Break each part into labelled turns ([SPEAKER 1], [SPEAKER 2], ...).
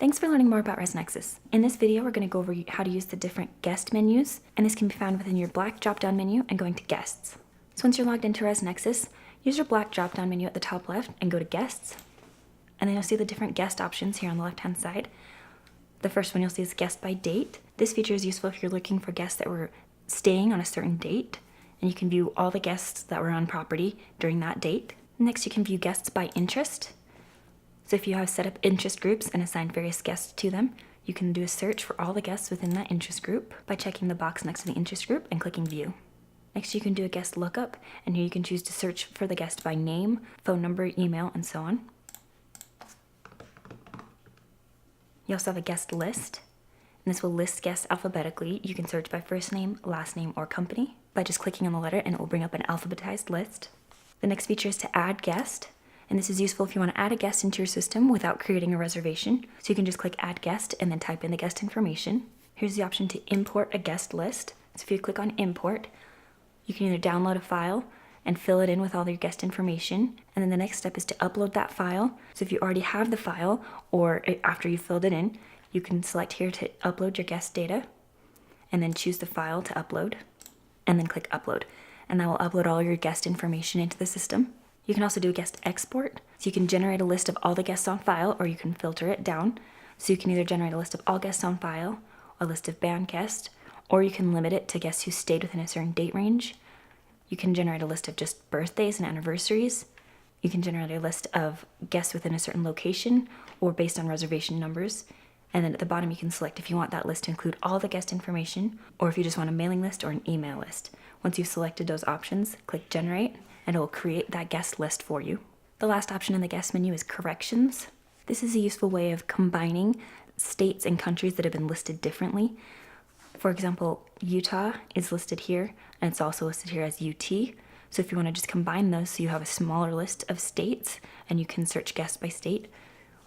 [SPEAKER 1] Thanks for learning more about ResNexus. In this video, we're going to go over how to use the different guest menus, and this can be found within your black drop-down menu and going to Guests. So once you're logged into ResNexus, use your black drop-down menu at the top left and go to Guests, and then you'll see the different guest options here on the left-hand side. The first one you'll see is Guest by Date. This feature is useful if you're looking for guests that were staying on a certain date, and you can view all the guests that were on property during that date. Next, you can view Guests by Interest. So if you have set up interest groups and assigned various guests to them, you can do a search for all the guests within that interest group by checking the box next to the interest group and clicking View. Next, you can do a guest lookup, and here you can choose to search for the guest by name, phone number, email, and so on. You also have a guest list, and this will list guests alphabetically. You can search by first name, last name, or company by just clicking on the letter, and it will bring up an alphabetized list. The next feature is to add guest, and this is useful if you want to add a guest into your system without creating a reservation. So you can just click Add Guest and then type in the guest information. Here's the option to import a guest list. So if you click on Import, you can either download a file and fill it in with all your guest information, and then the next step is to upload that file. So if you already have the file, or after you filled it in, you can select here to upload your guest data, and then choose the file to upload, and then click Upload, and that will upload all your guest information into the system. You can also do a guest export, so you can generate a list of all the guests on file, or you can filter it down. So you can either generate a list of all guests on file, a list of banned guests, or you can limit it to guests who stayed within a certain date range. You can generate a list of just birthdays and anniversaries. You can generate a list of guests within a certain location or based on reservation numbers. And then at the bottom, you can select if you want that list to include all the guest information, or if you just want a mailing list or an email list. Once you've selected those options, click Generate, and it will create that guest list for you. The last option in the guest menu is Corrections. This is a useful way of combining states and countries that have been listed differently. For example, Utah is listed here, and it's also listed here as UT. So if you want to just combine those so you have a smaller list of states and you can search guests by state,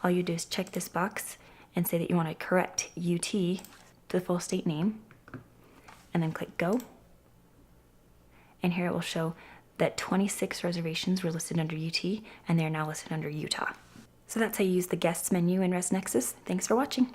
[SPEAKER 1] all you do is check this box and say that you want to correct UT to the full state name, and then click Go. And here it will show that 26 reservations were listed under UT, and they are now listed under Utah. So that's how you use the Guests menu in ResNexus. Thanks for watching.